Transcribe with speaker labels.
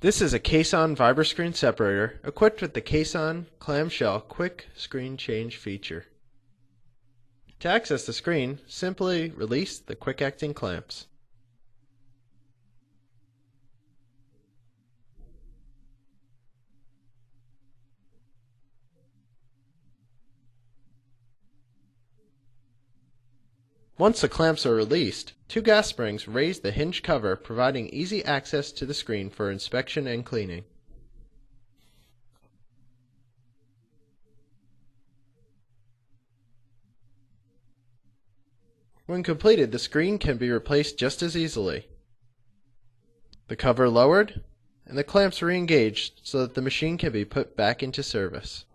Speaker 1: This is a Kason Vibroscreen separator equipped with the Kason Clamshell Quick Screen Change feature. To access the screen, simply release the quick-acting clamps. Once the clamps are released, two gas springs raise the hinge cover, providing easy access to the screen for inspection and cleaning. When completed, the screen can be replaced just as easily. The cover lowered, and the clamps re-engaged so that the machine can be put back into service.